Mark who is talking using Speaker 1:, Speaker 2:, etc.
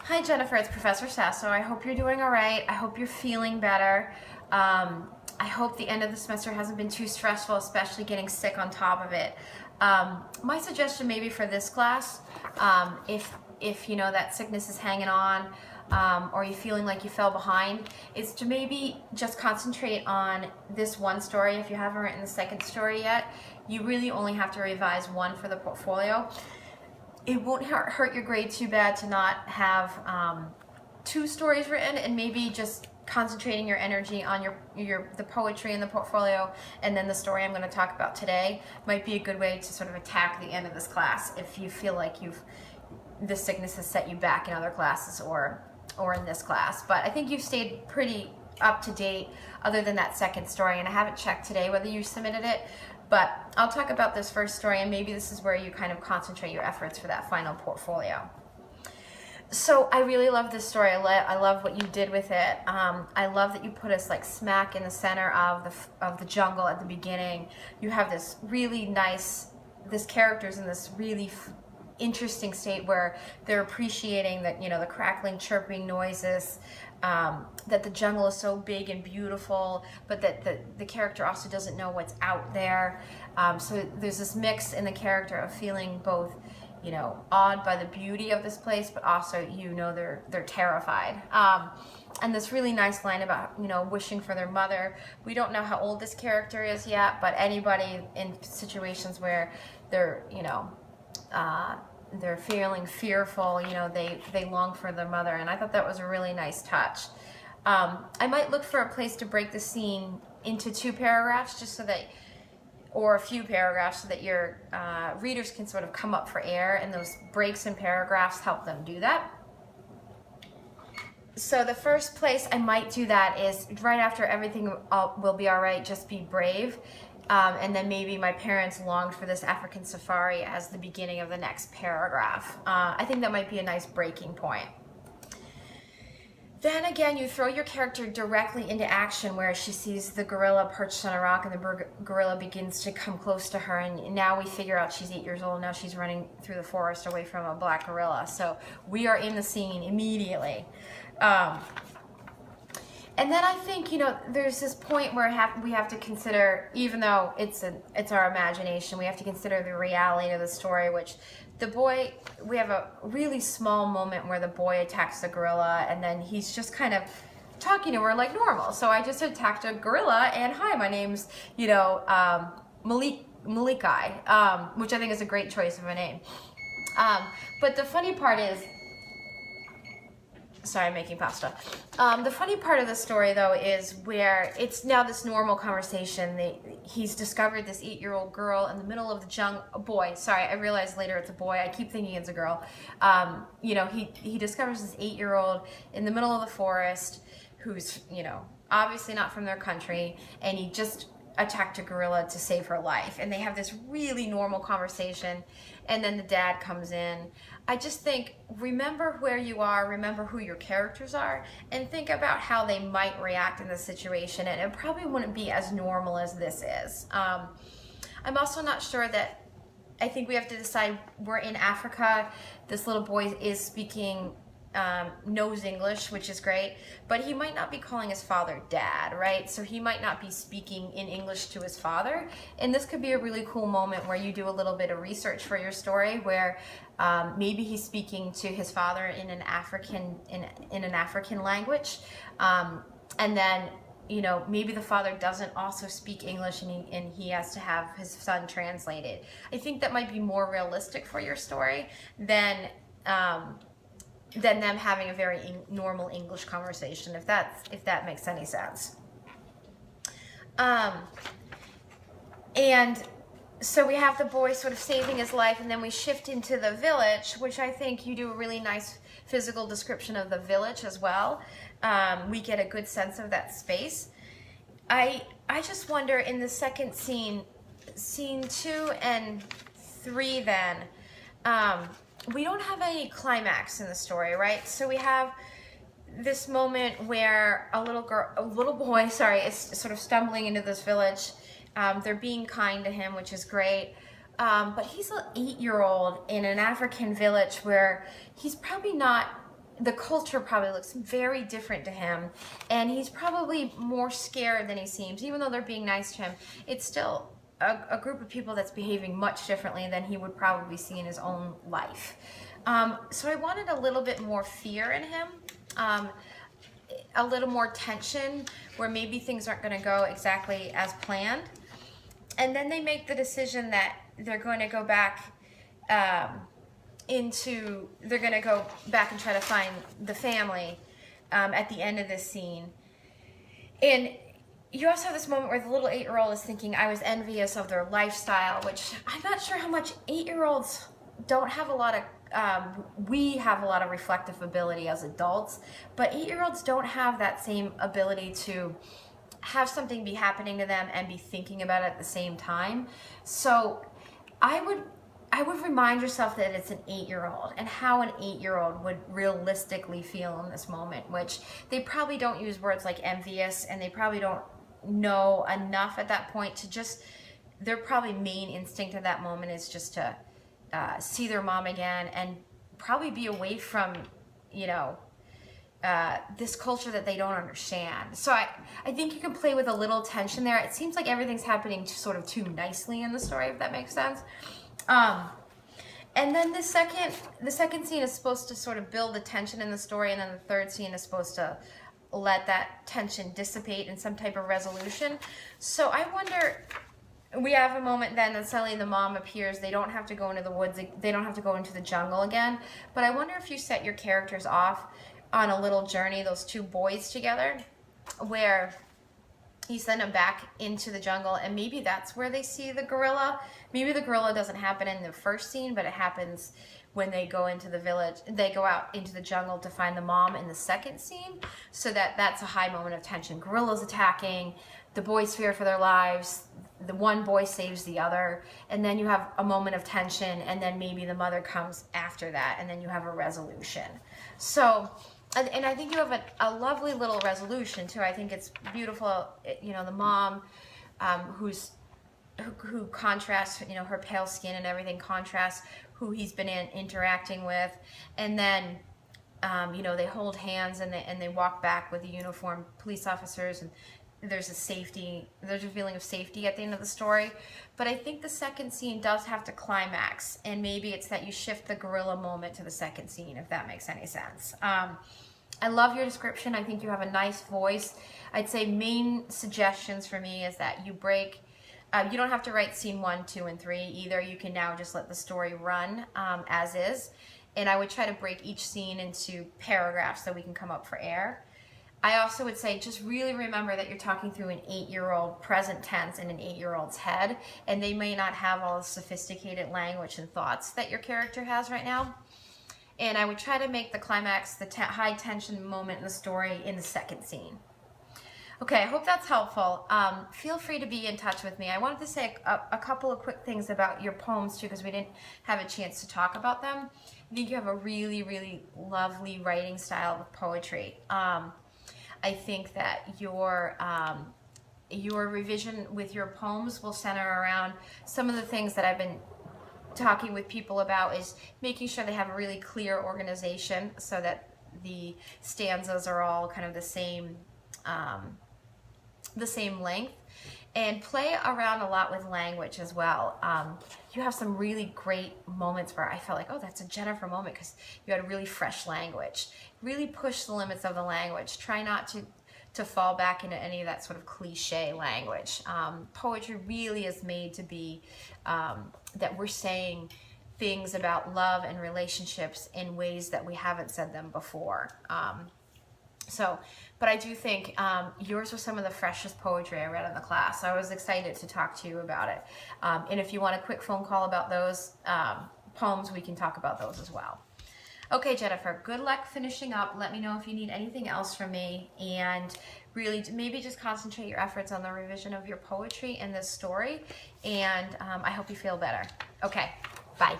Speaker 1: Hi Jennifer, it's Professor Sasso. I hope you're doing all right. I hope you're feeling better. I hope the end of the semester hasn't been too stressful, especially getting sick on top of it. My suggestion maybe for this class, if you know that sickness is hanging on, or you're feeling like you fell behind, is to maybe just concentrate on this one story. If you haven't written the second story yet, you really only have to revise one for the portfolio. It won't hurt your grade too bad to not have two stories written, and maybe just concentrating your energy on the poetry in the portfolio and then the story I'm going to talk about today might be a good way to sort of attack the end of this class if you feel like the sickness has set you back in other classes or in this class. But I think you've stayed pretty up to date other than that second story, and I haven't checked today whether you submitted it, but I'll talk about this first story, and maybe this is where you kind of concentrate your efforts for that final portfolio. So I really love this story. I love what you did with it. I love that you put us like smack in the center of the jungle at the beginning. You have this really nice, this character's in this really interesting state where they're appreciating that, the crackling, chirping noises, that the jungle is so big and beautiful, but that the character also doesn't know what's out there. So there's this mix in the character of feeling both, awed by the beauty of this place, but also, they're terrified. And this really nice line about, wishing for their mother. We don't know how old this character is yet, but anybody in situations where they're feeling fearful, they long for their mother, and I thought that was a really nice touch. I might look for a place to break the scene into two paragraphs, or a few paragraphs, so that your readers can sort of come up for air, and those breaks in paragraphs help them do that. So the first place I might do that is right after everything will be all right, just be brave. And then maybe my parents longed for this African safari as the beginning of the next paragraph. I think that might be a nice breaking point. Then again, you throw your character directly into action where she sees the gorilla perched on a rock, and the gorilla begins to come close to her, and now we figure out she's 8 years old. Now she's running through the forest away from a black gorilla. So we are in the scene immediately. And then I think, there's this point where we have to consider, even though it's our imagination, we have to consider the reality of the story, which we have a really small moment where the boy attacks the gorilla, and then he's just kind of talking to her like normal. So I just attacked a gorilla, and hi, my name's, Malikai, which I think is a great choice of a name. But the funny part is, sorry, I'm making pasta. The funny part of the story, though, is where it's now this normal conversation. He's discovered this 8-year-old girl in the middle of the jungle. A boy. Sorry, I realized later it's a boy. I keep thinking it's a girl. He discovers this 8-year-old in the middle of the forest who's, obviously not from their country, and he just attacked a gorilla to save her life. And they have this really normal conversation, and then the dad comes in. I just think, remember where you are, remember who your characters are, and think about how they might react in this situation, and it probably wouldn't be as normal as this is. I'm also not sure that, I think we have to decide, we're in Africa, this little boy is speaking, knows English, which is great, but he might not be calling his father dad, right? So he might not be speaking in English to his father, and this could be a really cool moment where you do a little bit of research for your story, where maybe he's speaking to his father in an African language, and then maybe the father doesn't also speak English, and he has to have his son translated. I think that might be more realistic for your story than them having a very normal English conversation, if that makes any sense. And so we have the boy sort of saving his life, and then we shift into the village, which I think you do a really nice physical description of the village as well. We get a good sense of that space. I just wonder, in the second scene 2 and 3 then, we don't have any climax in the story, right? So we have this moment where a little boy, is sort of stumbling into this village. They're being kind to him, which is great. But he's an 8-year-old in an African village where he's probably not the culture probably looks very different to him, and he's probably more scared than he seems. Even though they're being nice to him, it's still a group of people that's behaving much differently than he would probably see in his own life. So I wanted a little bit more fear in him, a little more tension, where maybe things aren't going to go exactly as planned. And then they make the decision that they're going to go back they're going to go back and try to find the family at the end of this scene. And you also have this moment where the little 8-year-old is thinking, I was envious of their lifestyle, which I'm not sure how much 8-year-olds don't have a lot of, we have a lot of reflective ability as adults, but 8-year-olds don't have that same ability to have something be happening to them and be thinking about it at the same time. So I would remind yourself that it's an 8-year-old and how an 8-year-old would realistically feel in this moment, which they probably don't use words like envious, and they probably don't know enough at that point to just, their probably main instinct at that moment is just to see their mom again and probably be away from, this culture that they don't understand. So I think you can play with a little tension there. It seems like everything's happening sort of too nicely in the story, if that makes sense. And then the second scene is supposed to sort of build the tension in the story, and then the third scene is supposed to let that tension dissipate in some type of resolution. So I wonder, we have a moment then that suddenly the mom appears. They don't have to go into the woods. They don't have to go into the jungle again. But I wonder if you set your characters off on a little journey, those two boys together, where you send them back into the jungle, and maybe that's where they see the gorilla. Maybe the gorilla doesn't happen in the first scene, but it happens when they go into the village. They go out into the jungle to find the mom in the second scene, so that's a high moment of tension. Gorilla's attacking, the boys fear for their lives, the one boy saves the other, and then you have a moment of tension, and then maybe the mother comes after that, and then you have a resolution. So, and I think you have a lovely little resolution too. I think it's beautiful. The mom, who contrasts, her pale skin and everything contrasts who he's been interacting with, and then, they hold hands and they walk back with the uniformed police officers, and there's a feeling of safety at the end of the story. But I think the second scene does have to climax, and maybe it's that you shift the gorilla moment to the second scene, if that makes any sense. I love your description. I think you have a nice voice. I'd say main suggestions for me is that you you don't have to write scene 1, 2, and 3 either. You can now just let the story run as is. And I would try to break each scene into paragraphs so we can come up for air. I also would say just really remember that you're talking through an 8-year-old present tense in an 8-year-old's head, and they may not have all the sophisticated language and thoughts that your character has right now. And I would try to make the climax, the high tension moment in the story, in the second scene. Okay, I hope that's helpful. Feel free to be in touch with me. I wanted to say a couple of quick things about your poems too, because we didn't have a chance to talk about them. I think you have a really, really lovely writing style with poetry. I think that your revision with your poems will center around some of the things that I've been talking with people about, is making sure they have a really clear organization so that the stanzas are all kind of the same length, and play around a lot with language as well. You have some really great moments where I felt like, oh, that's a Jennifer moment, because you had a really fresh language. Really push the limits of the language. Try not to fall back into any of that sort of cliche language. Poetry really is made to be that we're saying things about love and relationships in ways that we haven't said them before. But I do think yours was some of the freshest poetry I read in the class. So I was excited to talk to you about it. And if you want a quick phone call about those poems, we can talk about those as well. Okay, Jennifer, good luck finishing up. Let me know if you need anything else from me, and really maybe just concentrate your efforts on the revision of your poetry in this story, and I hope you feel better. Okay, bye.